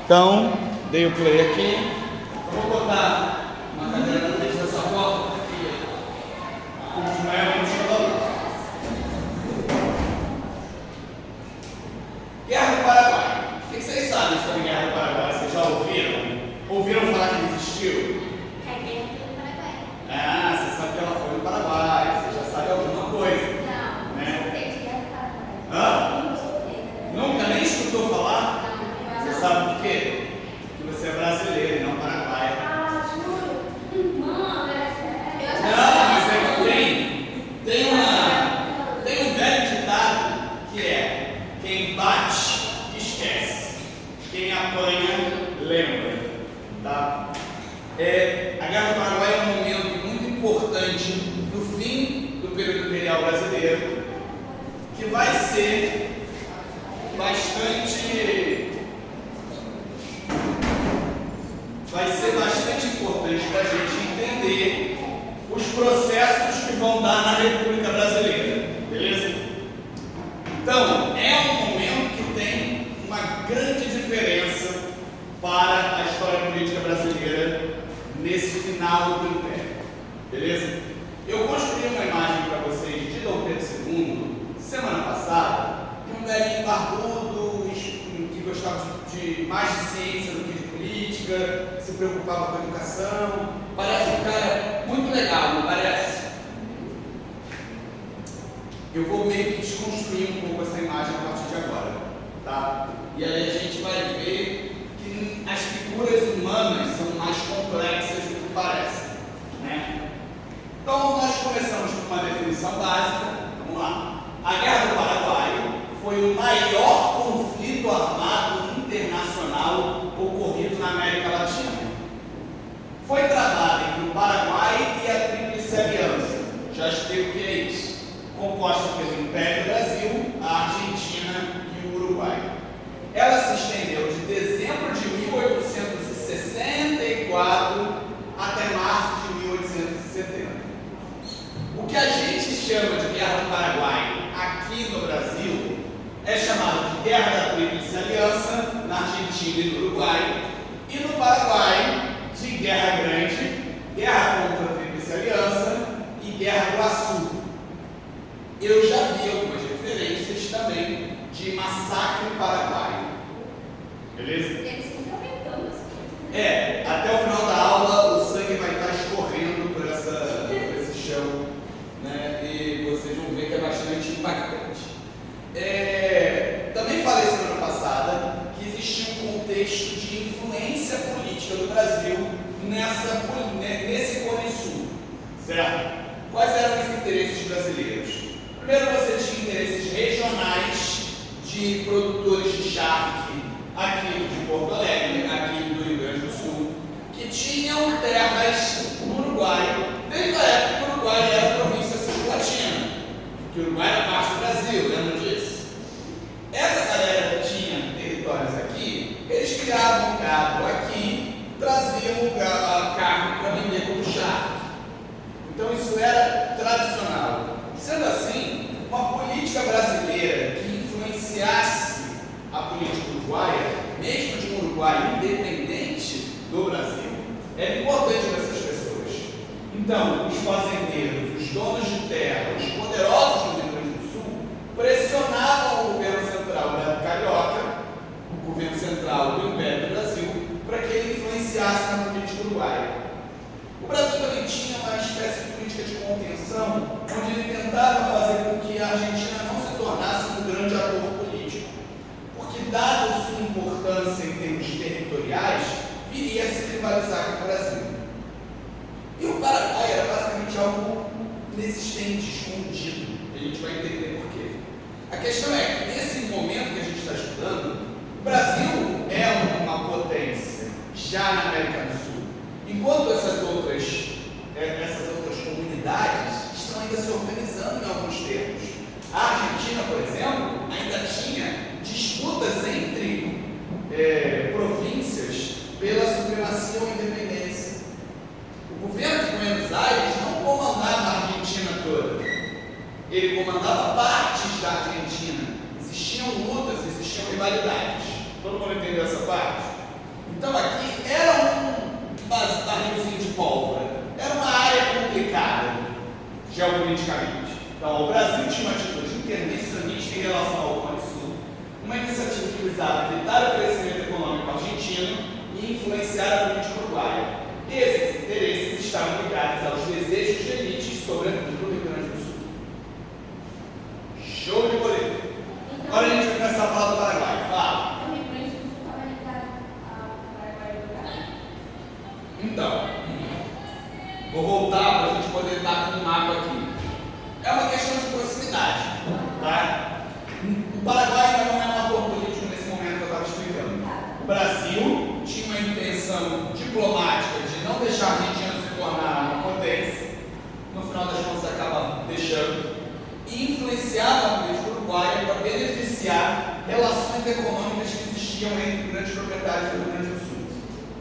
Então, dei o play aqui. Eu vou botar uma cadeira na frente dessa porta aqui. O maior motivo. Guerra do Paraguai. O que vocês sabem sobre a Guerra do Paraguai? Vocês já ouviram? Ouviram falar que existiu? A guerra foi no Paraguai. Ah, você sabe que ela foi no Paraguai. Você já sabe alguma coisa. Não, Né? não escutei de guerra do Paraguai. Hã? Não escutei. Nunca nem escutou falar? Não, Você sabe por quê? Que você é brasileiro e não paraguaio. Ah, juro? Mano, é sério. Não, mas é que tem um velho ditado que é: quem bate, esquece. Quem apanha, lembra. Tá? A Guerra do Paraguai é um momento muito importante do fim do período imperial brasileiro, que vai ser bastante importante para a gente entender os processos que vão dar na República Brasileira, beleza? Então, é um momento que tem uma grande diferença para a história política brasileira nesse final do Império, beleza? Eu construí uma imagem para vocês de Dom Pedro II semana passada, de um velhinho barbudo que gostava de mais de ciência do que de política, se preocupava com a educação. Parece um cara muito legal, não parece? Eu vou meio que desconstruir um pouco essa imagem a partir de agora, tá? E aí a gente vai ver que as figuras humanas são mais complexas do que parecem, né? Então nós começamos com uma definição básica. Vamos lá. A Guerra do Paraguai foi o maior conflito armado internacional ocorrido na América Latina. Foi travada entre o Paraguai e a Tríplice Aliança, já esteve o que é isso, composta pelo Império do Brasil, a Argentina e o Uruguai. Ela se estendeu de dezembro de 1864 até março de 1870. O que a gente chama de Guerra do Paraguai aqui no Brasil é chamado de Guerra da Tríplice Aliança na Argentina e no Uruguai, e no Paraguai de Guerra Grande, Guerra contra a Tríplice Aliança e Guerra do Açu. Eu já vi algumas referências também de Massacre Paraguaio. Beleza? Eles estão aumentando as coisas. Até o final da aula o sangue vai estar escorrendo por esse chão, né? E vocês vão ver que é bastante impactante. Também falei semana passada que existia um contexto de influência política do Brasil nesse Cone Sul, certo? Quais eram os interesses brasileiros? Primeiro, você tinha interesses regionais de produtores de charque aqui de Porto Alegre, aqui do Rio Grande do Sul, que tinham terras no Uruguai, desde a época que o Uruguai era a província cisplatina, que o Uruguai era parte do Brasil, lembra disso? Essa galera que tinha territórios aqui, eles criavam gado aqui, traziam a carne para vender como charque. Então isso era tradicional. Sendo assim, uma política brasileira que influenciasse a política uruguaia, mesmo de um Uruguai independente do Brasil, era importante para essas pessoas. Então, os fazendeiros, os donos de terra, os poderosos do Rio Grande do Sul, pressionavam o governo central da Carioca, o governo central do Império do Brasil, para que ele influenciasse na política uruguaia. O Brasil também tinha uma espécie de política de contenção, onde ele tentava fazer com que a Argentina não se tornasse um grande ator político, porque, dada sua importância em termos territoriais, viria a se rivalizar com o Brasil. E o Paraguai era basicamente algo inexistente, escondido. A gente vai entender por quê. A questão é que, nesse momento que a gente está estudando, o Brasil é uma potência já na América do Sul, enquanto essas outras comunidades estão ainda se organizando em alguns termos. A Argentina, por exemplo, ainda tinha disputas entre províncias pela supremacia ou independência. O governo de Buenos Aires não comandava a Argentina toda, ele comandava partes da Argentina. Existiam lutas, existiam rivalidades. Todo mundo entendeu essa parte? O Brasil tinha uma intenção diplomática de não deixar a Argentina se tornar uma potência, no final das contas acaba deixando, e influenciava a política uruguaia para beneficiar relações econômicas que existiam entre grandes proprietários do Rio Grande do Sul.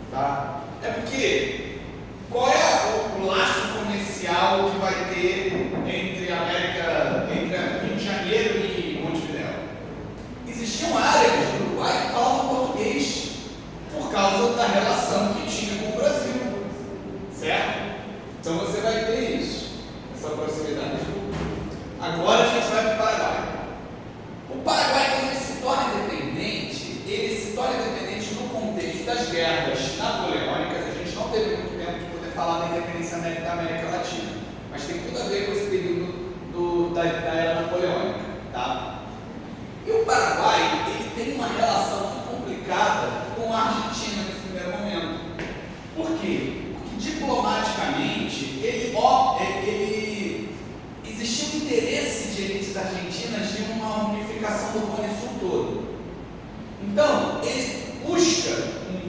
Tá? É porque qual é o laço comercial que vai ter entre Rio de Janeiro e Montevidéu? Existiam áreas do Uruguai que falavam português por causa da relação que tinha com o Brasil, certo? Então você vai ter isso, essa proximidade. Agora a gente vai para o Paraguai. O Paraguai, quando ele se torna independente, ele se torna independente no contexto das guerras napoleônicas. A gente não teve muito tempo de poder falar da independência da América Latina, mas tem tudo a ver com esse período da era napoleônica, tá? E o Paraguai, ele tem uma relação muito complicada com a Argentina nesse primeiro momento. Por quê? Porque diplomaticamente, existia um interesse de elites argentinas de uma unificação do Cone Sul todo. Então, ele busca,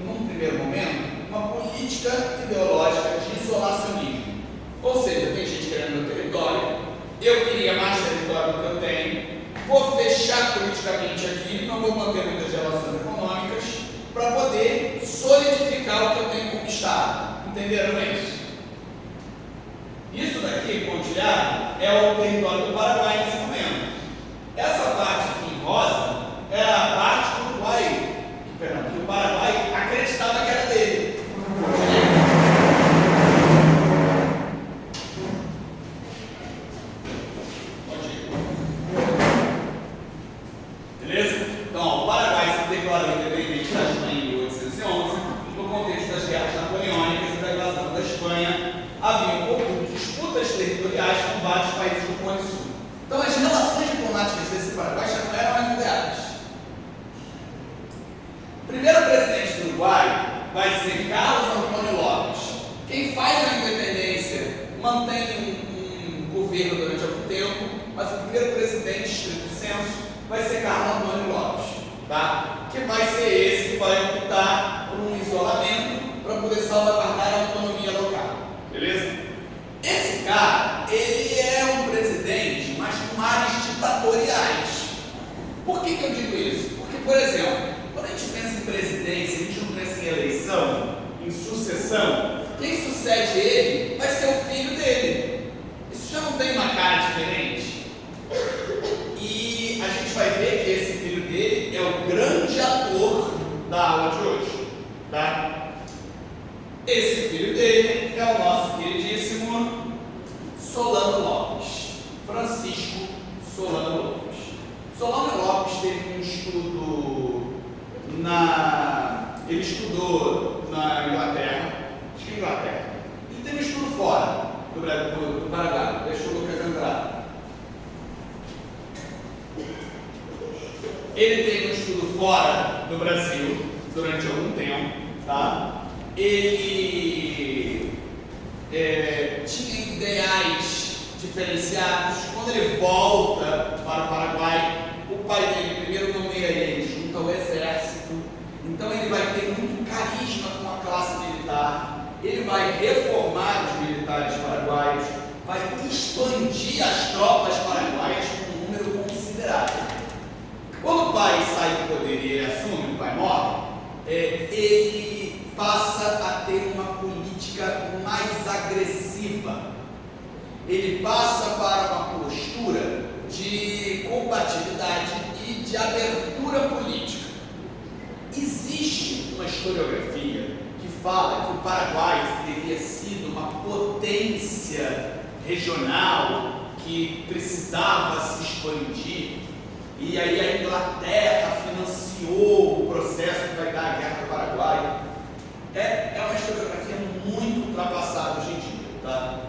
num primeiro momento, uma política ideológica de isolacionismo. Ou seja, tem gente querendo meu território, eu queria mais território do que eu tenho, vou fechar politicamente aqui, não vou manter muitas relações econômicas, para poder solidificar o que eu tenho conquistado. Entenderam isso? Isso daqui, pontilhado, é o território do Paraguai nesse momento. Essa parte aqui em rosa é a parte do Uruguai, que o Paraguai acreditava que era dele. Beleza? Então, o Paraguai se declarou independente da Espanha em 1811, no contexto das guerras napoleônicas e da invasão da Espanha. Havia disputas territoriais com vários países do Cone Sul. Então, as relações diplomáticas desse Paraguai já não eram mais ideais. O primeiro presidente do Uruguai vai ser Carlos Antônio Lopes. Quem faz a independência mantém um governo durante algum tempo, mas o primeiro presidente, estrito senso, vai ser Carlos Antônio Lopes, tá? Que vai ser esse que vai optar por um isolamento para poder salvaguardar a autonomia local, beleza? Esse cara, ele é um presidente, mas com áreas ditatoriais. Por que eu digo isso? Porque, por exemplo, quando a gente pensa em presidência, a gente não pensa em eleição, em sucessão, quem sucede ele vai ser o filho dele. Isso já não tem uma cara diferente? E a gente vai ver que esse filho dele é o grande ator da aula de hoje, tá? Esse filho dele é o nosso queridíssimo Solano Lopes, Francisco Solano Lopes. Solano Lopes teve um estudo ele estudou na Inglaterra, acho que Inglaterra. Ele teve um estudo fora do Paraguai, ele estudou com a Andrade. Ele teve um estudo fora do Brasil durante algum tempo, tá? Ele tinha ideais diferenciados. Quando ele volta para o Paraguai, o pai dele primeiro nomeia ele junto ao exército. Então ele vai ter muito carisma com a classe militar. Ele vai reformar os militares paraguaios, vai expandir as tropas paraguaias com um número considerável. Quando o pai sai do poder e ele assume, o pai morre, ele passa a ter uma política mais agressiva. Ele passa para uma postura de combatividade e de abertura política. Existe uma historiografia que fala que o Paraguai teria sido uma potência regional que precisava se expandir, e aí a Inglaterra financiou o processo que vai dar a Guerra do Paraguai. É uma historiografia muito ultrapassada hoje em dia, tá?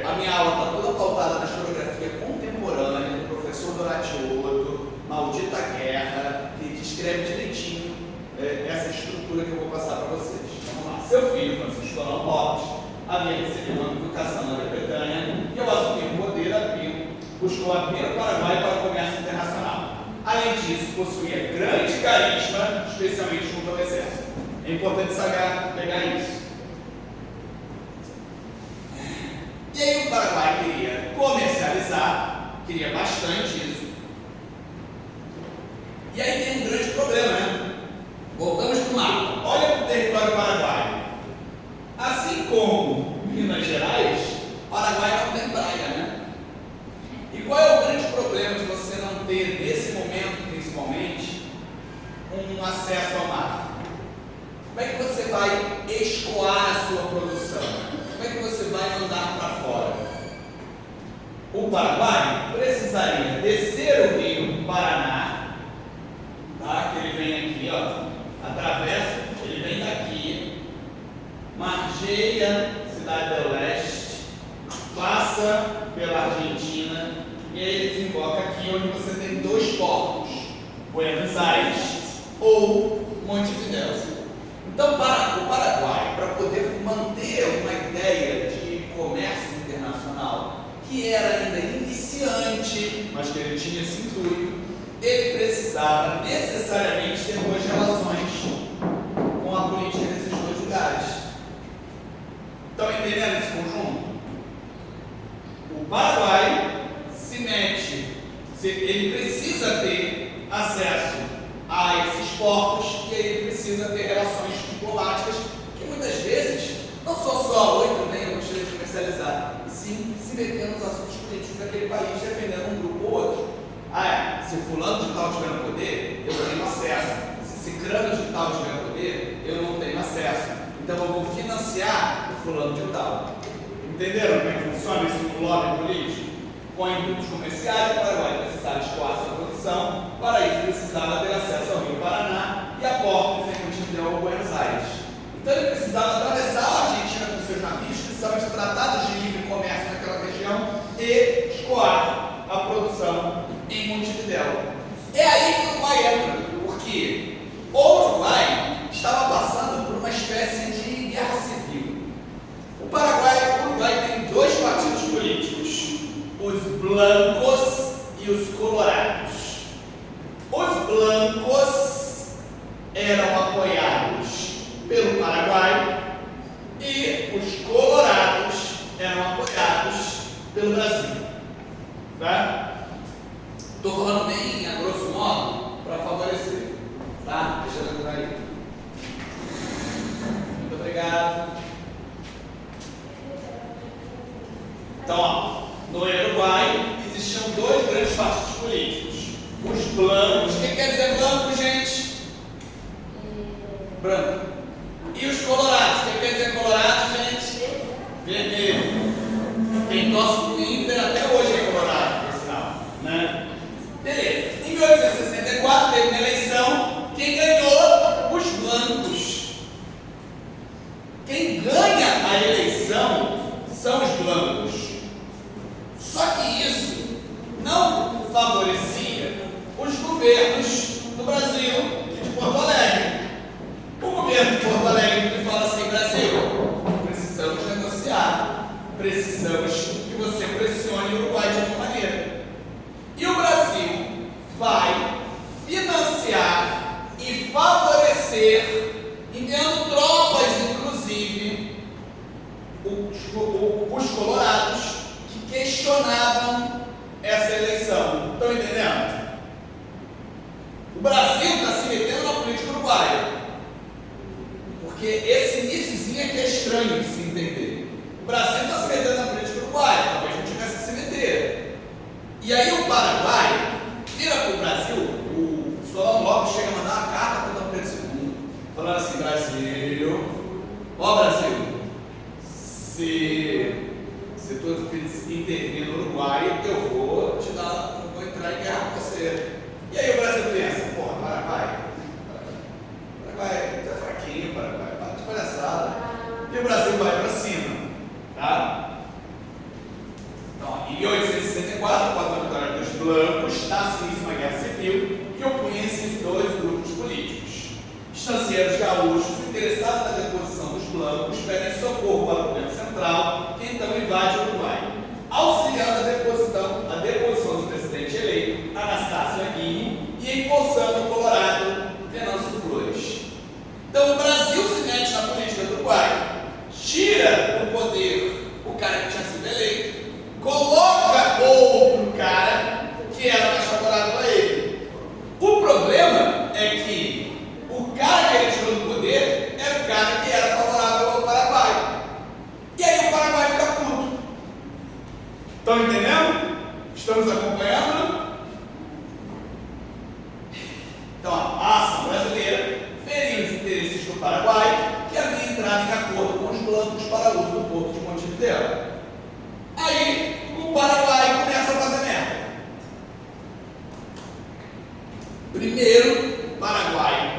A minha aula está toda pautada na historiografia contemporânea do professor Doratioto, Maldita Guerra, que descreve direitinho essa estrutura que eu vou passar para vocês. Vamos lá. Seu filho, Francisco Solano Lopes, havia recebido uma educação na Grã-Bretanha e, ao assumir o poder, buscou abrir o Paraguai para o comércio internacional. Além disso, possuía grande carisma, especialmente junto ao exército. É importante saber pegar isso. E aí o Paraguai queria comercializar, queria bastante isso. E aí tem um grande problema, né? Voltamos para o mapa. Olha para o território paraguaio. Assim como Minas Gerais, Paraguai não tem praia, né? E qual é o grande problema de você não ter, nesse momento principalmente, um acesso ao mar? Como é que você vai escoar a sua produção? Como é que você vai mandar para fora? O Paraguai precisaria descer o rio Paraná, tá? Que ele vem aqui, ó, atravessa, ele vem daqui, margeia Cidade do Leste, passa pela Argentina e aí ele desemboca aqui onde você tem dois portos, Buenos Aires ou Montevidéu. Então, para o Paraguai, para poder manter uma ideia de comércio internacional, que era ainda iniciante, mas que ele tinha esse intuito, ele precisava necessariamente ter boas relações com a política desses dois lugares. Estão entendendo esse conjunto? O Paraguai se mete, ele precisa ter acesso a esses portos e ele precisa ter relações diplomáticas que muitas vezes não são só oi, tudo bem, eu gostaria de comercializar, e sim se meter nos assuntos políticos daquele país, defendendo um grupo ou outro. Se fulano de tal tiver no poder, eu tenho acesso. Se ciclano de tal tiver no poder, eu não tenho acesso. Então eu vou financiar o fulano de tal. Entenderam como é que funciona isso no lobby político? Com intuitos comerciais, o Paraguai precisava escoar sua produção, para isso precisava ter acesso ao Rio Paraná e a portos em Montevidéu ou Buenos Aires. Então ele precisava atravessar a Argentina com seus navios, precisava de tratados de livre comércio naquela região e escoar a produção em Montevidéu. É aí que o Uruguai entra, porque o Uruguai estava passando por uma espécie de guerra civil. O Uruguai tem dois partidos políticos, os blancos e os colorados. Os blancos eram apoiados pelo Paraguai e os colorados eram apoiados pelo Brasil. Tá? Estou falando bem a grosso modo para favorecer. Tá? Deixa eu lembrar aí. Muito obrigado. Então, ó, no Uruguai existiam dois grandes partidos políticos. Os blancos. O que quer dizer branco, gente? Branco. E os colorados. O que quer dizer colorado, gente? Vermelho. Quem torce pro Inter até hoje é colorado, por sinal, né? Beleza. Em 1864 teve uma eleição. Quem ganhou? Os blancos. Quem ganha a eleição são os blancos. Só que isso não favorecia os governos do Brasil e de Porto Alegre. O governo de Porto Alegre fala assim: Brasil, precisamos negociar, precisamos que você pressione o Uruguai de alguma maneira. E o Brasil vai financiar e favorecer, enviando tropas, inclusive, os colorados que questionavam essa eleição. Estão entendendo? O Brasil está se metendo na política uruguaia, porque esse iniciozinho é que é estranho de se entender. O Brasil está se metendo na política uruguaia, talvez não tivesse que se meter. E aí o Paraguai vira para o Brasil, o Solano Lopes chega a mandar uma carta para o Dom Pedro II, falando assim: Brasil, ó Brasil, se tu intervir no Uruguai, eu vou entrar em guerra com você. E aí o Brasil pensa: porra, Paraguai, tu é fraquinho, Paraguai, para de palhaçada. E o Brasil vai para cima, tá? Então, em 1864, após a vitória dos blancos, nasce uma guerra civil que opunha esses dois grupos políticos. Estancieiros gaúchos, interessados na deposição dos blancos, pedem socorro para o governo central, que então invade o Uruguai, auxiliando a deposição do presidente eleito, Anastácio Aguirre, Estão entendendo? Estamos acompanhando? Então, a ação brasileira feriu os interesses do Paraguai, que havia entrado em acordo com os blancos para uso do porto de Montevideo. Aí, o Paraguai começa a fazer merda. Primeiro, o Paraguai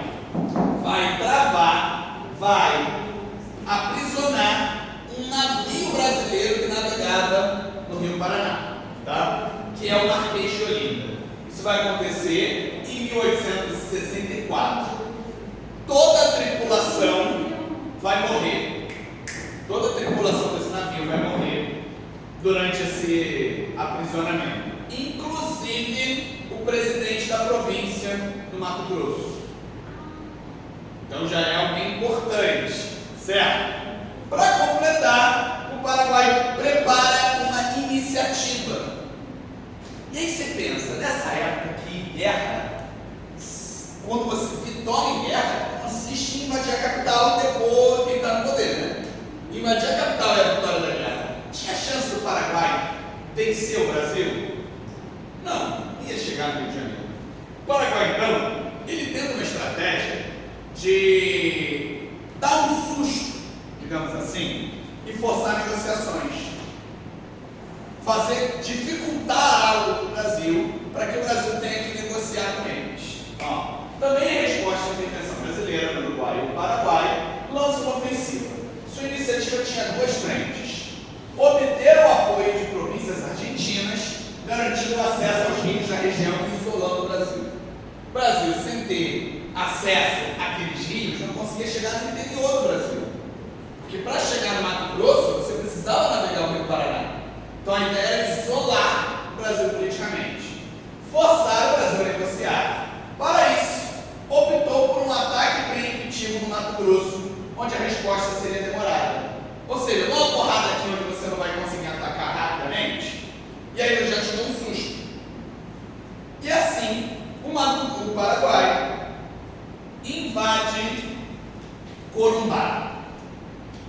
vai aprisionar um navio brasileiro que navegava no Rio Paraná, tá? Que é o Marquês de Olinda. Isso vai acontecer em 1864. Toda a tripulação vai morrer. Toda a tripulação desse navio vai morrer durante esse aprisionamento. Inclusive o presidente da província do Mato Grosso. Então já é alguém importante, certo? Para completar, o Paraguai prepara uma iniciativa. E aí você pensa, nessa época que guerra, quando você vitória em guerra, consiste em invadir a capital e depois quem está no poder, né? Invadir a capital é a vitória da guerra. Tinha chance do Paraguai vencer o Brasil? Não, ia chegar no Rio de Janeiro. O Paraguai, então, ele tenta uma estratégia de dar um susto, digamos assim, e forçar negociações. Dificultar algo para o Brasil, para que o Brasil tenha que negociar com eles. Também a resposta à intervenção brasileira no Uruguai e no Paraguai lança uma ofensiva. Sua iniciativa tinha duas frentes: obter o apoio de províncias argentinas, garantindo acesso aos rios da região e isolando o Brasil. O Brasil, sem ter acesso àqueles rios, não conseguia chegar no interior do Brasil. Porque para chegar no Mato Grosso, você precisava navegar o Rio Paraná. Então a ideia era isolar o Brasil politicamente, forçar o Brasil a negociar. Para isso, optou por um ataque preemptivo no Mato Grosso, onde a resposta seria demorada. Ou seja, uma porrada aqui onde você não vai conseguir atacar rapidamente, e aí eu já te dou um susto. E assim, o Paraguai invade Corumbá.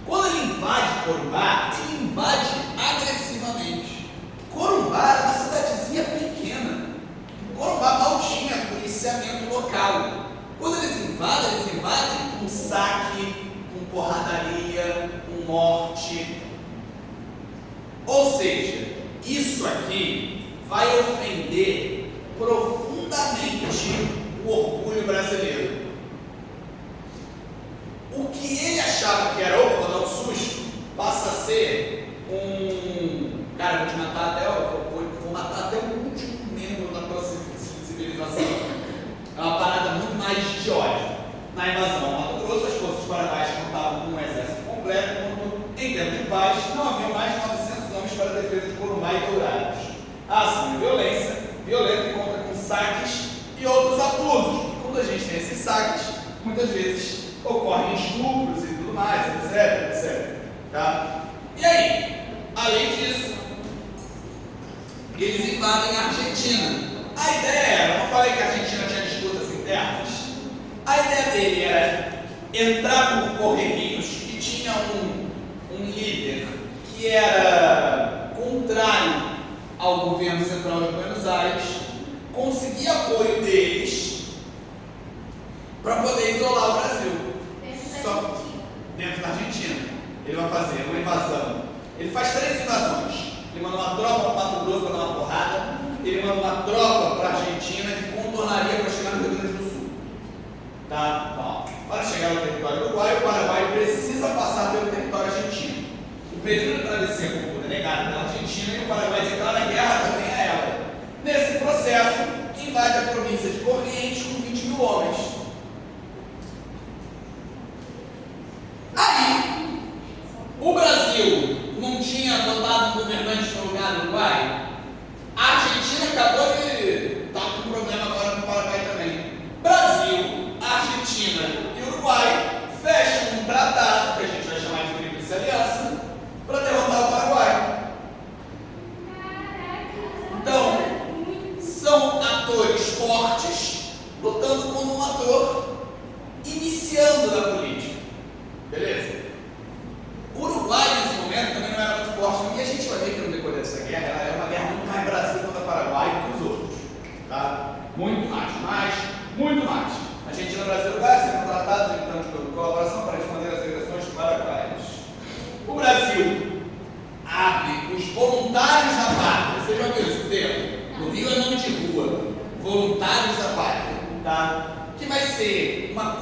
Quando ele invade Corumbá, ele invade agressivamente. Corumbá era uma cidadezinha pequena. Corumbá mal tinha policiamento local. Quando eles invadem com saque, com porradaria, com morte. Ou seja, isso aqui vai ofender profundamente o orgulho brasileiro. O que ele achava que era, vou dar um susto, passa a ser cara, vou te matar vou matar até o último membro da tua civilização. É uma parada muito mais de ódio. Na invasão ao Mato Grosso, as forças paraguaias contavam com um exército completo, quando, em tempo de paz, não havia mais de 900 homens para a defesa de Corumbá e Dourados. A ação de violência, violenta, conta com saques e outros abusos. Quando a gente tem esses saques, muitas vezes ocorrem estupros e tudo mais, etc. Tá? E aí, além disso, eles invadem a Argentina. A ideia era, não falei que a Argentina tinha disputas internas? A ideia dele era entrar por Correios, que tinha um líder que era contrário ao governo central de Buenos Aires, conseguir apoio deles para poder isolar o Brasil. Só dentro da Argentina. Ele vai fazer uma invasão. Ele faz 3 invasões. Ele manda uma tropa para o Mato Grosso para dar uma porrada. Ele manda uma tropa para a Argentina que contornaria para chegar no Rio Grande do Sul. Tá? Então, para chegar no território uruguaio, o Paraguai precisa passar pelo território argentino. O período de travessia como denegado pela Argentina e o Paraguai declara guerra também a ela. Nesse processo, invade a província de Corrientes com 20 mil homens. Aí, o Brasil não tinha adotado um governante no lugar do Uruguai? A Argentina acabou de estar com um problema agora no Paraguai também. Brasil, Argentina e Uruguai fecham um tratado, que a gente vai chamar de Tríplice Aliança, para derrotar o Paraguai. Então, são atores fortes lutando como um ator iniciando na política. Beleza? O Uruguai, nesse momento, também não era muito forte, e a gente vai ver que no decorrer dessa guerra ela é uma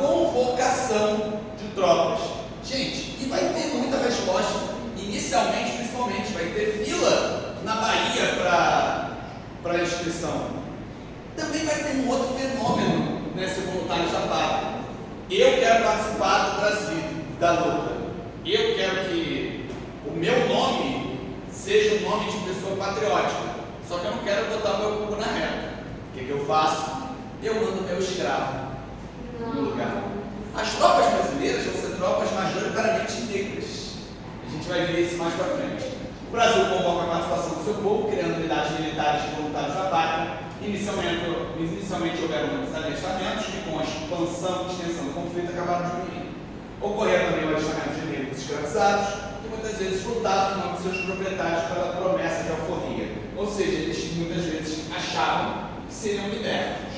convocação de tropas. Gente, e vai ter muita resposta, inicialmente, principalmente, vai ter fila na Bahia para a inscrição. Também vai ter um outro fenômeno nesse voluntário da pátria. Eu quero participar do Brasil, da luta. Eu quero que o meu nome seja um nome de pessoa patriótica. Só que eu não quero botar meu cu na reta. O que eu faço? Eu mando meu escravo no lugar. As tropas brasileiras vão ser tropas majoritariamente negras. A gente vai ver isso mais para frente. O Brasil convoca a participação do seu povo, criando unidades militares de voluntários da pátria. Inicialmente houveram muitos alistamentos que, com a expansão e extensão do conflito, acabaram diminuindo. Ocorreram também o alistamento de negros escravizados, que muitas vezes lutavam em nome de seus proprietários pela promessa de alforria. Ou seja, eles muitas vezes achavam que seriam libertos.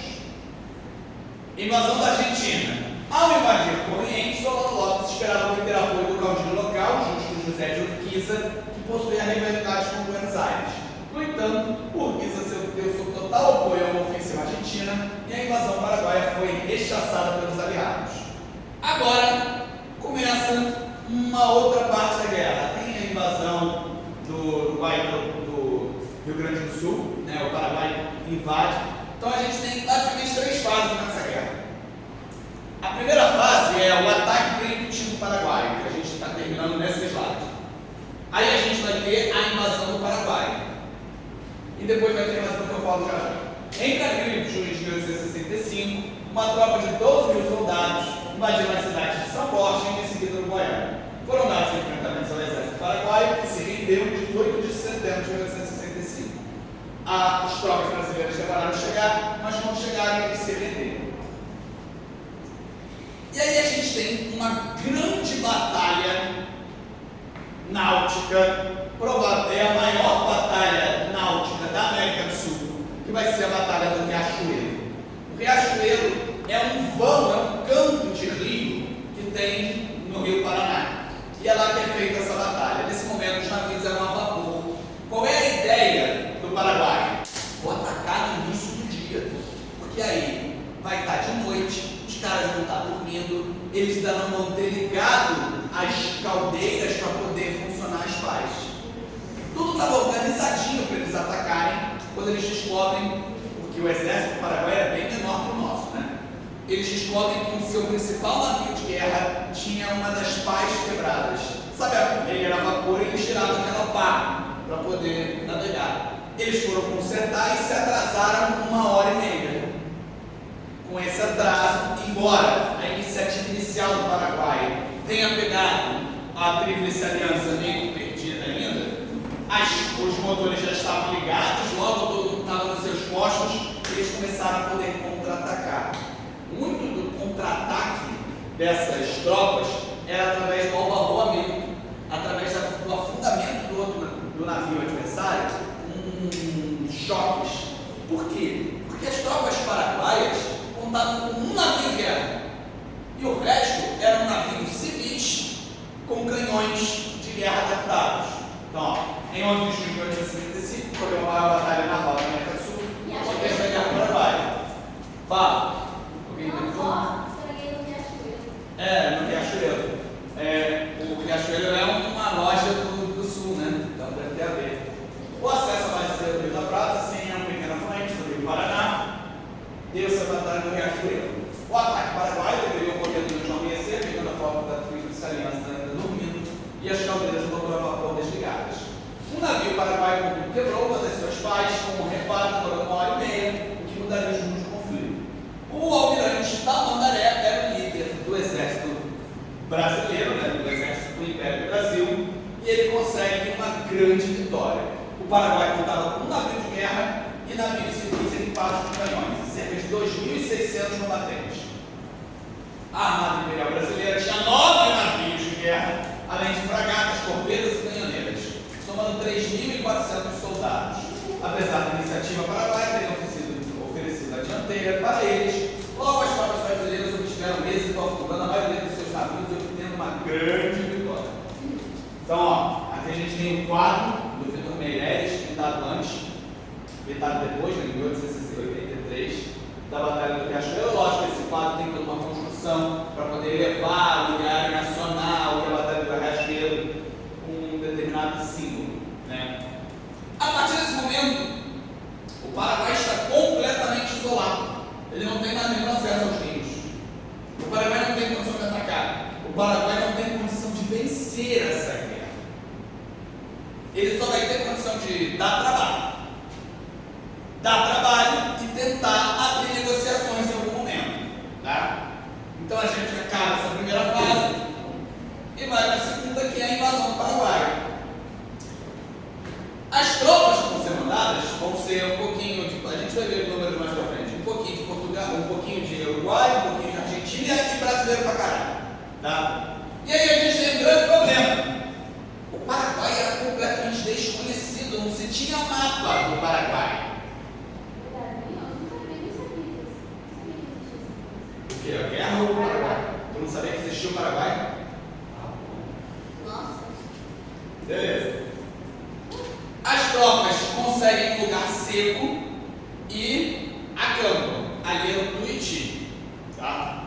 Invasão da Argentina. Ao invadir o Oriente, Solano Lopes esperava obter apoio do caudilho local, Justo José de Urquiza, que possuía rivalidades com Buenos Aires. No entanto, Urquiza deu seu total apoio a uma ofensiva argentina e a invasão paraguaia foi rechaçada pelos aliados. Agora começa uma outra parte da guerra. Tem a invasão do Rio Grande do Sul, né? O Paraguai invade. Então a gente tem basicamente 3 fases nessa guerra. A primeira fase é o ataque preemptivo paraguaio, que a gente está terminando nessa slide. Aí a gente vai ter a invasão do Paraguai. E depois vai ter a invasão que eu falo já já. Entre abril e junho de 1865, uma tropa de 12 mil soldados invadiu a cidade de São Borja e em seguida Uruguaiana. Foram dados enfrentamentos ao exército paraguaio, que se rendeu em 18 de setembro de 1865. As tropas brasileiras demoraram a chegar, mas quando chegaram eles se renderam. E aí a gente tem uma grande batalha náutica, é a maior batalha náutica da América do Sul, que vai ser a Batalha do Riachuelo. O Riachuelo é um vão, é um canto de rio que tem no Rio Paraná. E é lá que é feita essa batalha. Nesse momento os navios eram a vapor. Qual é a ideia do Paraguai? Vou atacar no início do dia, porque aí vai estar de noite, os caras vão estar dormindo, eles ainda não vão ter ligado as caldeiras para poder funcionar as pás. Tudo estava organizadinho para eles atacarem quando eles descobrem, porque o exército paraguaio é bem menor que o nosso, né? Eles descobrem que o seu principal navio de guerra tinha uma das pás quebradas. Sabe, ele era vapor e eles tiraram aquela pá para poder navegar. Eles foram consertar e se atrasaram 1h30. Com esse atraso, embora a iniciativa inicial do Paraguai tenha pegado a Tríplice Aliança meio perdida ainda, os motores já estavam ligados, logo todo mundo estava nos seus postos, e eles começaram a poder contra-atacar. Muito do contra-ataque dessas tropas era através do albarroamento, através do afundamento do navio adversário com choques. Por quê? Porque as tropas paraguaias contavam com um navio de guerra e o resto eram navios civis com canhões de guerra adaptados. Então, ó, em 11 de junho de 1865, foi a maior batalha naval da América do Sul, contra a guerra paraguaia. Fala. Alguém perguntou? No Riachuelo. O Riachuelo é uma loja do Sul, né? Então deve ter a ver. O acesso à base do Rio da Prata, sem uma pequena fluente do Rio Paraná, deu-se a batalha do Riachuelo. O ataque paraguaio deveria ocorrer durante o amanhecer, pegando a forma da Tríplice Aliança ainda dormindo e as caldeiras do motor a vapor desligadas. Um navio paraguaio quebrou uma das suas pás com um reparo por 1h30, o que mudaria os rumos do conflito. O almirante Tamandaré era o líder do exército brasileiro, né, do exército do Império do Brasil, e ele consegue uma grande vitória. O Paraguai contava com um navio de guerra e navios civis equipados de canhões, e cerca de 2.600 combatentes. A Armada Imperial Brasileira tinha 9 navios de guerra, além de fragatas, torpedas e canhoneiras, somando 3.400 soldados. Apesar da iniciativa paraguaia ter oferecido a dianteira para eles, logo as tropas brasileiras obtiveram êxito afundando a maioria dos seus navios e obtendo uma grande vitória. Então, ó, aqui a gente tem um quadro do Vitor Meireles, pintado antes, pintado depois, em 1883, da Batalha do Riachuelo. Lógico que esse quadro tem toda uma construção construção para poder levar o Diário Nacional e a Batalha do Arrasqueiro com um determinado símbolo, né? A partir desse momento, o Paraguai está completamente isolado. Ele não tem mais nenhum acesso aos rios. O Paraguai não tem condição de atacar. O Paraguai não tem condição de vencer essa guerra. Ele só vai ter condição de dar trabalho. Dar trabalho e tentar abrir negociações em algum momento. Tá? Então a gente acaba essa primeira fase e vai para a segunda, que é a invasão do Paraguai. As tropas que vão ser mandadas vão ser um pouquinho de. A gente vai ver o número mais pra frente. Um pouquinho de Portugal, um pouquinho de Uruguai, um pouquinho de Argentina e brasileiro pra caralho. Tá? E aí a gente tem um grande problema. O Paraguai era completamente desconhecido, não se tinha mapa do Paraguai. O que? A guerra ou o Paraguai? Tu não sabia que existia o Paraguai? Nossa. Beleza. As tropas conseguem um lugar seco e acampam ali no Tuiuti. Tá?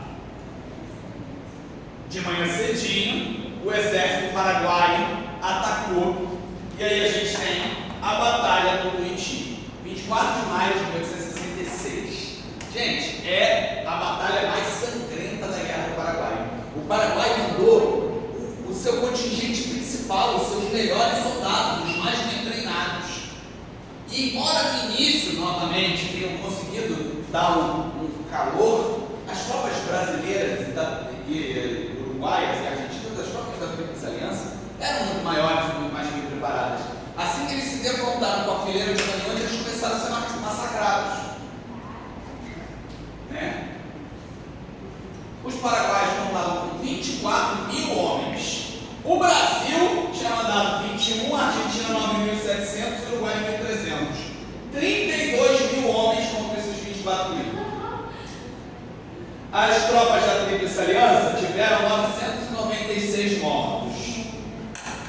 De manhã cedinho, o exército paraguaio atacou e aí a gente tem a Batalha do Tuiuti, 24 de maio de 1866. Gente, é a batalha mais sangrenta da Guerra do Paraguai. O Paraguai mandou o seu contingente principal, os seus melhores soldados, os mais bem treinados. E embora no início, novamente, tenham conseguido dar um calor, as tropas brasileiras e uruguaias e argentinas, as tropas da Tríplice Aliança, eram muito maiores e muito mais bem preparadas. Assim que eles se defrontaram com a fileira de canhões, eles começaram a ser massacrados. Né? Os paraguaios contavam com 24 mil homens. O Brasil tinha mandado 21, a Argentina 9.700 e o Uruguai 1.300. 32 mil homens contra esses 24 mil. As tropas da Tríplice Aliança tiveram 996 mortos,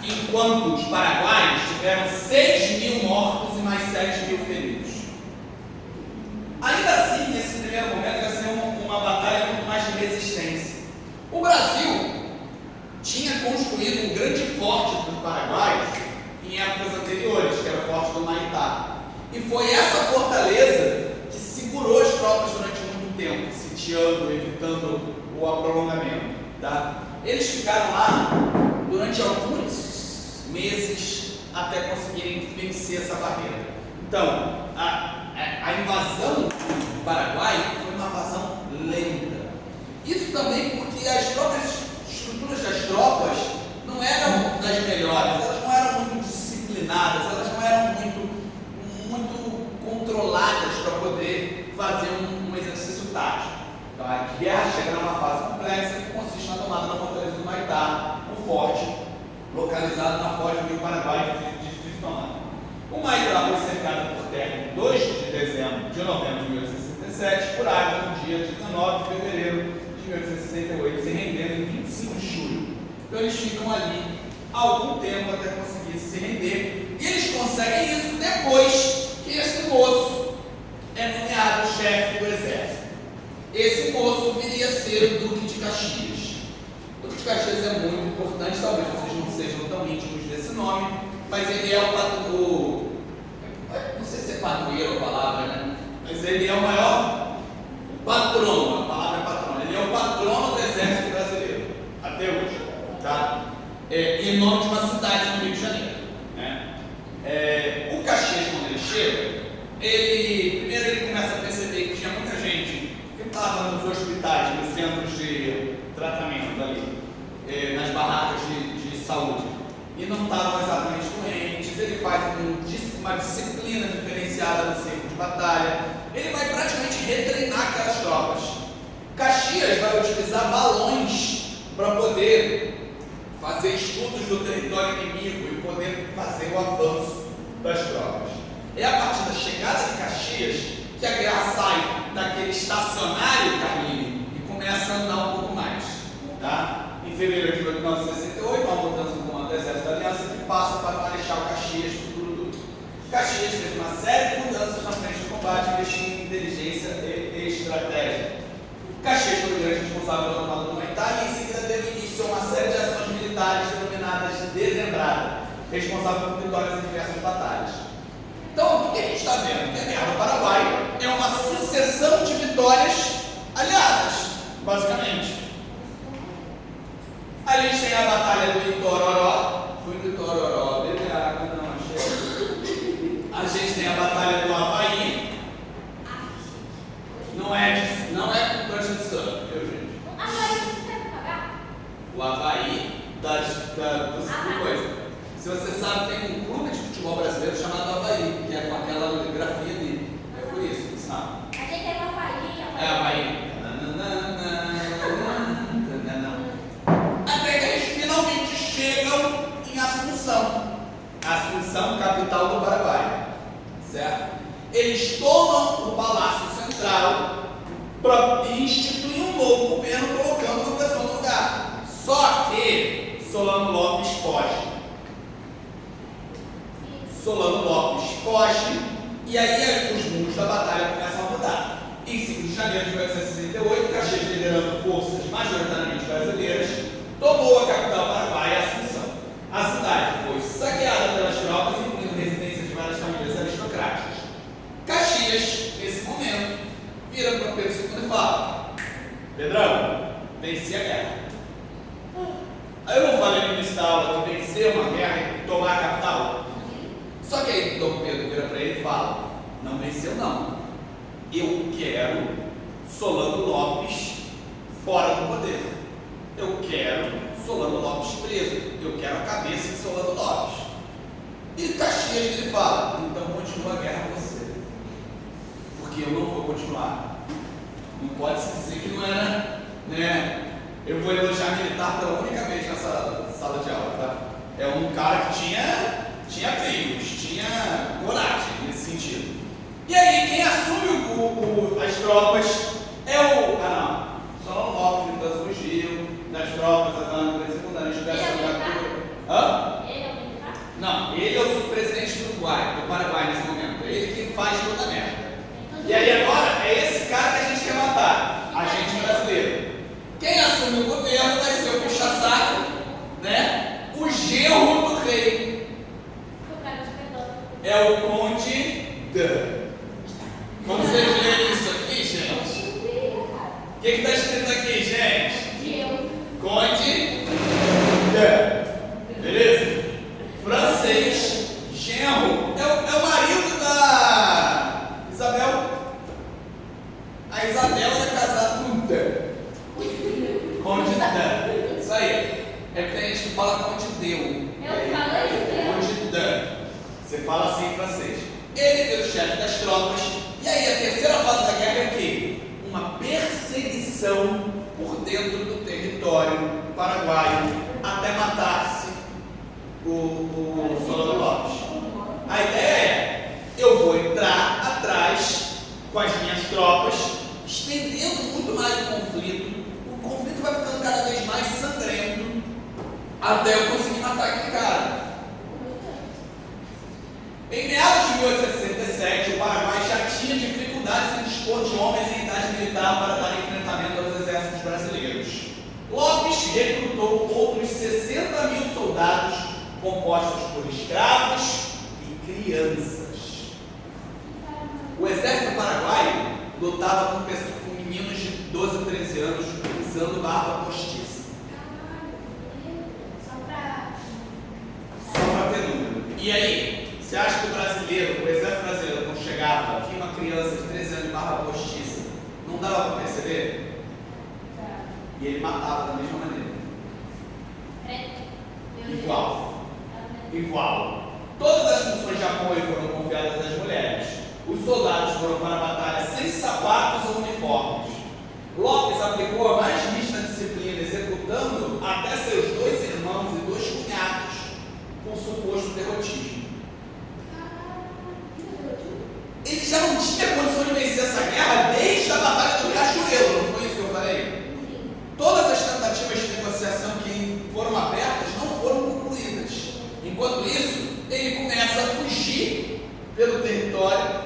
enquanto os paraguaios tiveram 6 mil mortos e mais 7 mil feridos. Ainda assim, nesse primeiro momento, vai ser uma batalha muito mais de resistência. O Brasil tinha construído um grande forte para os paraguaios em épocas anteriores, que era o Forte do Maitá. E foi essa fortaleza que segurou as tropas durante muito tempo, sitiando, evitando o prolongamento. Tá? Eles ficaram lá durante alguns meses até conseguirem vencer essa barreira. Então, a invasão do Paraguai foi uma invasão lenta. Isso também porque as estruturas das tropas não eram das melhores, elas não eram muito disciplinadas, elas não eram muito controladas para poder fazer um exercício tático. Então a guerra chega numa fase complexa que consiste na tomada da fortaleza do Maitá, um forte localizado na foz do Rio Paraguai, difícil tomar. O Maitá foi cercado por terra em 2 de novembro de 1867, por água no dia 19 de fevereiro de 1868, se rendendo em 25 de julho. Então eles ficam ali algum tempo até conseguir se render. E eles conseguem isso depois que esse moço é nomeado chefe do exército. Esse moço viria a ser o Duque de Caxias. O Duque de Caxias é muito importante, talvez vocês não sejam tão íntimos desse nome, mas ele é o não sei se é padroeiro a palavra, né? Mas ele é o maior patrono, a palavra é patrono. Ele é o patrono do exército brasileiro, até hoje, tá? Em nome de uma cidade no Rio de Janeiro, né? O Caxias, quando ele chega, primeiro ele começa a perceber que tinha muita gente que estava nos hospitais, nos centros de tratamento ali, nas barracas de saúde, e não estavam exatamente doentes. Ele faz uma disciplina diferenciada no circo de batalha. Ele vai praticamente retreinar aquelas tropas. Caxias vai utilizar balões para poder fazer estudos do território inimigo e poder fazer o avanço das tropas. É a partir da chegada de Caxias que a guerra sai daquele estacionário caminho e começa a andar um pouco mais. Tá? Em fevereiro de 1968, há uma mudança no comando do Exército da Aliança que passa para Marechal Caxias, futuro Duque. Caxias fez uma série de mudanças na frente do combate, investindo em inteligência e estratégia. Caxias foi o grande responsável responsável pela tomada da Itália e em seguida deu início a uma série de ações militares denominadas Dezembrada, responsável por vitórias em diversas batalhas. Então, o que a gente está vendo? Que a Guerra do Paraguai é uma sucessão de vitórias aliadas, basicamente. A gente tem a Batalha do Itororó. Fui do Itororó, bebe água, não achei. A gente tem a Batalha do Havaí. Não é com prancha de surf, viu, gente? O Havaí do coisa. Se você sabe, tem um clube de futebol brasileiro chamado Havaí, que é com aquela grafia dele. É por isso, sabe? É Havaí. Até que eles finalmente chegam em Assunção, capital do Paraguai. Certo? Eles tomam o Palácio Central e instituem um novo governo, colocando uma pessoa no lugar. Só que Solano Lopes foge. E aí os rumos da batalha começam a mudar. Em 5 de janeiro de 1868, Caxias, liderando forças majoritariamente brasileiras, tomou a capital paraguaia, Assunção. A cidade foi saqueada pelas tropas, incluindo residências de várias famílias aristocráticas. Caxias, nesse momento, vira para Pedro II e fala: Pedrão, venci a guerra. Aí eu não falei no início da aula que vencer uma guerra e tomar a capital? Só que aí Dom Pedro vira para ele e fala: não venceu não. Eu quero Solano Lopes fora do poder. Eu quero Solano Lopes preso. Eu quero a cabeça de Solano Lopes. E Caxias ele fala: então continua a guerra com você. Porque eu não vou continuar. Não pode se dizer que não era, né? Eu vou elogiar militar pela única vez nessa sala de aula, tá? É um cara que tinha brilhos, tinha coragem nesse sentido. E aí, quem assume as tropas é o. Solano Lopes, então fugiu das tropas, segunda investigação de captura. Ele é o militar? Não, ele é o presidente do Paraguai nesse momento. É ele que faz toda a merda. E aí agora é esse cara que a gente quer matar, a gente brasileiro. Quem assume o governo vai ser o puxa-saco, né? O genro do rei. É o Conde de. Como vocês leem isso aqui, gente? O que está escrito aqui, gente? Conde de. Beleza? Francês, genro. É o marido da Isabel. A Isabel é casada com de. Conde de. Isso aí. É porque a gente fala Conde Deu. Eu falo isso. Conde de. Você fala assim em francês. Ele vira o chefe das tropas. E aí a terceira fase da guerra é o quê? Uma perseguição por dentro do território paraguaio até matar-se o Solano Lopes. A ideia é: eu vou entrar atrás com as minhas tropas, estendendo muito mais o conflito. O conflito vai ficando cada vez mais sangrento até eu conseguir matar aquele cara. Em meados de 1867, o Paraguai já tinha dificuldades em dispor de homens em idade militar para dar enfrentamento aos exércitos brasileiros. Lopes recrutou outros 60 mil soldados compostos por escravos e crianças. O exército paraguaio lutava com meninos de 12 a 13 anos usando barba postiça. Só para ter número. E aí? Você acha que o exército brasileiro, quando chegava, tinha uma criança de 13 anos de barba postiça, não dava para perceber? E ele matava da mesma maneira. Igual. Todas as funções de apoio foram confiadas às mulheres. Os soldados foram para a batalha sem sapatos ou uniformes. Lopes aplicou a mais rígida disciplina, executando até seus 2 irmãos e 2 cunhados por suposto derrotismo. Ele já não tinha condição de vencer essa guerra desde a Batalha do Riachuelo, não foi isso que eu falei? Todas as tentativas de negociação que foram abertas não foram concluídas. Enquanto isso, ele começa a fugir pelo território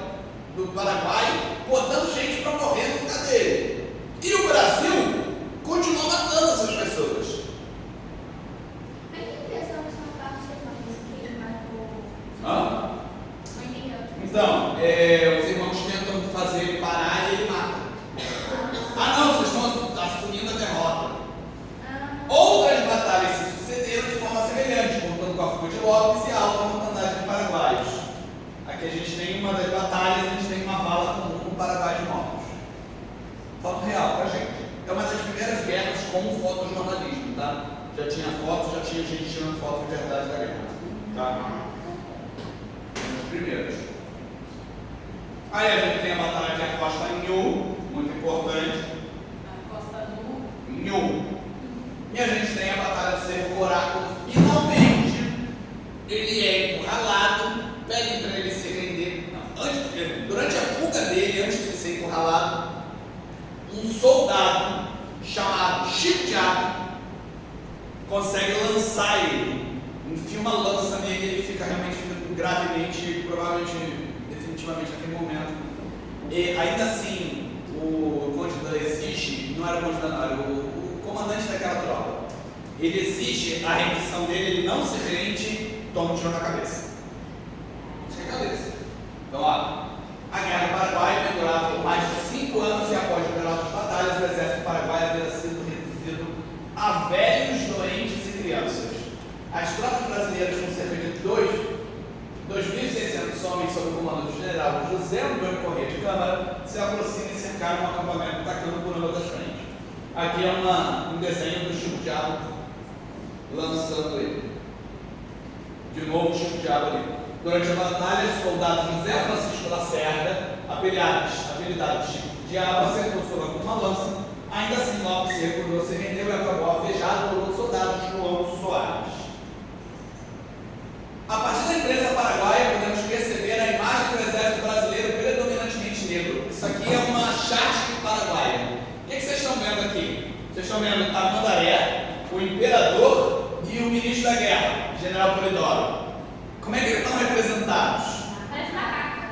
do Paraguai, botando gente para morrer no lugar dele. E o Brasil continua pobres e alta mortandade de paraguaios. Aqui a gente tem uma das batalhas, a gente tem uma vala comum com Paraguai de mortos. Fato real pra gente. É uma das primeiras guerras com fotojornalismo, tá? Já tinha fotos, já tinha gente tirando foto de verdade da guerra. Tá? Um dos primeiros. Aí a gente tem a batalha de Acosta Nhu, muito importante. Acosta Nhu. E a gente tem a batalha do Cerro Coraco. Finalmente, ele é encurralado, pedem para ele se render. Não, durante a fuga dele, antes de ser encurralado, um soldado chamado Chico Diabo consegue lançar ele. Enfia uma lança nele, ele fica realmente gravemente, provavelmente, definitivamente naquele momento. E ainda assim, o Conde Dan exige, não era o Conde Dan, era o comandante daquela tropa. Ele exige a rendição dele, ele não se rende, toma um tiro na cabeça. Tira a cabeça. Então, ó, a Guerra do Paraguai durava por mais de 5 anos e após numerosas batalhas, o exército paraguaio havia sido reduzido a velhos, doentes e crianças. As tropas brasileiras, com cerca de 2.600 homens sob o comando do general José Antônio Corrêa de Câmara, se aproximam e cercaram um acampamento atacando por uma das frentes. Aqui é um desenho do Chico Diabo lançando ele. De novo o Chico Diabo ali. Durante a batalha, o soldado José Francisco Lacerda, apelidado Chico Diabo, acertou sua com uma lança. Ainda assim, logo se recusou, se rendeu e acabou alvejado por outro soldado, João Soares. A partir da imprensa paraguaia, podemos perceber a imagem do exército brasileiro predominantemente negro. Isso aqui é uma charge paraguaia. O que vocês estão vendo aqui? Vocês estão vendo a Tamandaré, o imperador e o ministro da guerra, general Polidoro. Como é que eles estão representados? Parece macaca.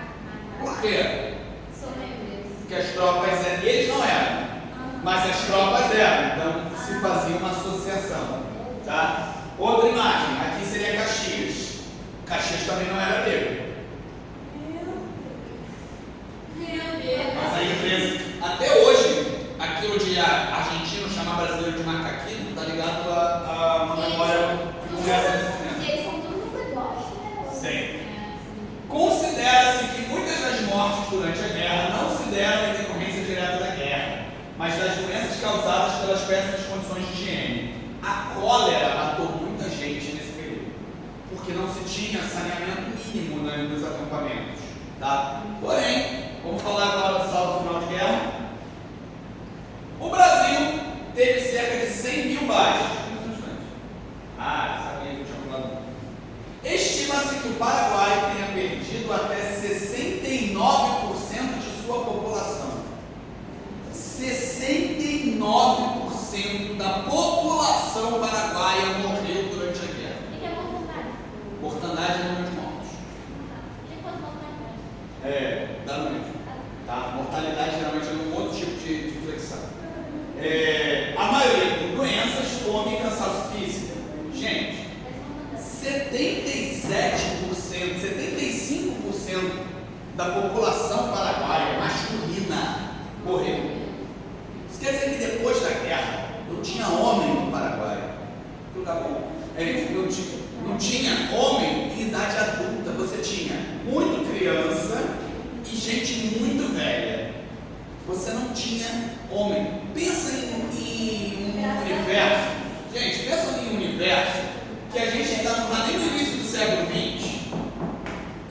Por quê? Sou negros. Porque as tropas eram, eles não eram, mas as tropas eram, então se fazia uma associação. Tá? Outra imagem, aqui seria Caxias. Caxias também não era negro. Meu Deus. Mas a empresa, até hoje, aquilo de argentino chamar brasileiro de macaquinho, tá ligado a uma memória que conversa nesse momento. Eles são todos negócios, né? Sim. Considera-se que muitas das mortes durante a guerra não se deram em decorrência direta da guerra, mas das doenças causadas pelas péssimas condições de higiene. A cólera matou muita gente nesse período, porque não se tinha saneamento mínimo nos acampamentos. Tá? Porém, vamos falar agora do saldo final de guerra. O Brasil teve cerca de 100 mil baixas. Sabia que eu tinha falado. Estima-se que o Paraguai tenha perdido até 69% de sua população. 69% da população paraguaia morreu durante a guerra. O que é mortandade? Mortandade é número de mortos. Que quanto mortandade? Da noite. Tá? Mortalidade geralmente é um outro tipo de flexão. A maioria por doenças, fome e cansaço físico. Gente, 77%, 75% da população paraguaia masculina morreu. Isso quer dizer que depois da guerra não tinha homem no Paraguai. Tudo tá bom? Não tinha homem em idade adulta. Você tinha muito criança e gente muito velha. Você não tinha homem. Pensa em um universo. Gente, pensa em um universo que a gente ainda não está nem no início do século XX.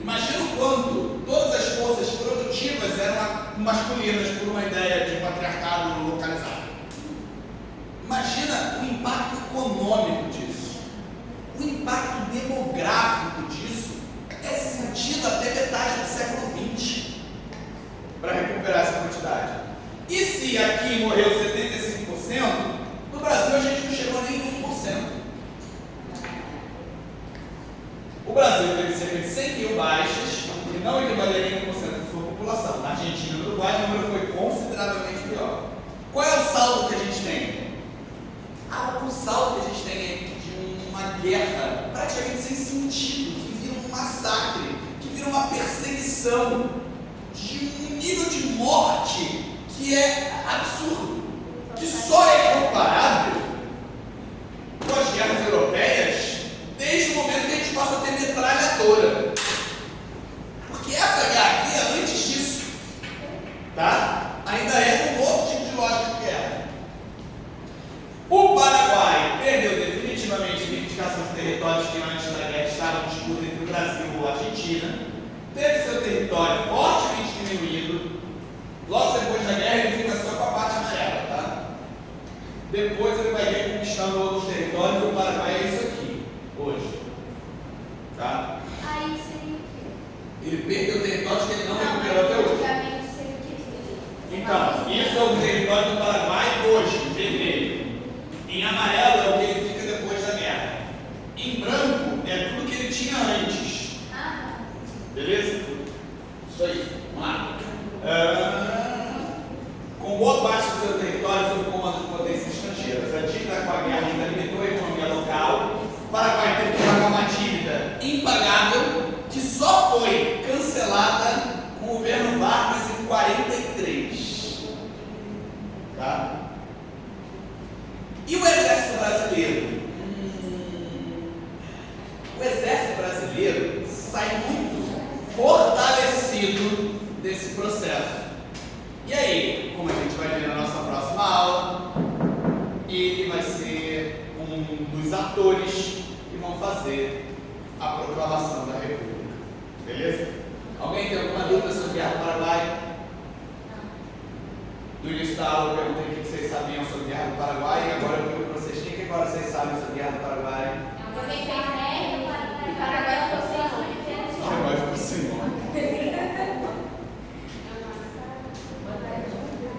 Imagina o quanto todas as forças produtivas eram masculinas por uma ideia de patriarcado localizado. Imagina o impacto econômico disso. O impacto demográfico disso é sentido até metade do século XX para recuperar essa quantidade. E se aqui morreu 75%, no Brasil a gente não chegou nem em 1%. O Brasil teve cerca de 100 mil baixas, que não equivaleria a 1% da sua população. Na Argentina e no Uruguai, o número foi consideravelmente pior. Qual é o saldo que a gente tem? O saldo que a gente tem é de uma guerra praticamente sem sentido, que vira um massacre, que vira uma perseguição, de um nível de morte que é absurdo, que só é comparável com as guerras europeias desde o momento que a gente passa conquistando outros territórios, o Paraguai é isso aqui, hoje. Tá? Aí seria o quê? Ele perdeu territórios que ele não recuperou até hoje. Antigamente seria o quê? Então, isso é o território do Paraguai hoje, em vermelho. Em amarelo é o que ele fica depois da guerra. Em branco é tudo que ele tinha antes. Ah, Beleza? Isso aí. Vamos lá. Com boa parte do seu território sob o comando de potências estrangeiras, a dívida com a guerra ainda limitou a economia local. O Paraguai teve que pagar uma dívida impagável que só foi cancelada com o governo Vargas em 43. Tá? E o exército brasileiro? O exército brasileiro sai muito fortalecido desse processo. E aí, como a gente vai ver na nossa próxima aula, ele vai ser um dos atores que vão fazer a proclamação da República. Beleza? Alguém tem alguma dúvida sobre a Guerra do Paraguai? No início da aula eu perguntei o que vocês sabiam sobre a Guerra do Paraguai e agora eu pergunto para vocês o que agora vocês sabem sobre a Guerra do Paraguai. porque tem guerra, o Paraguai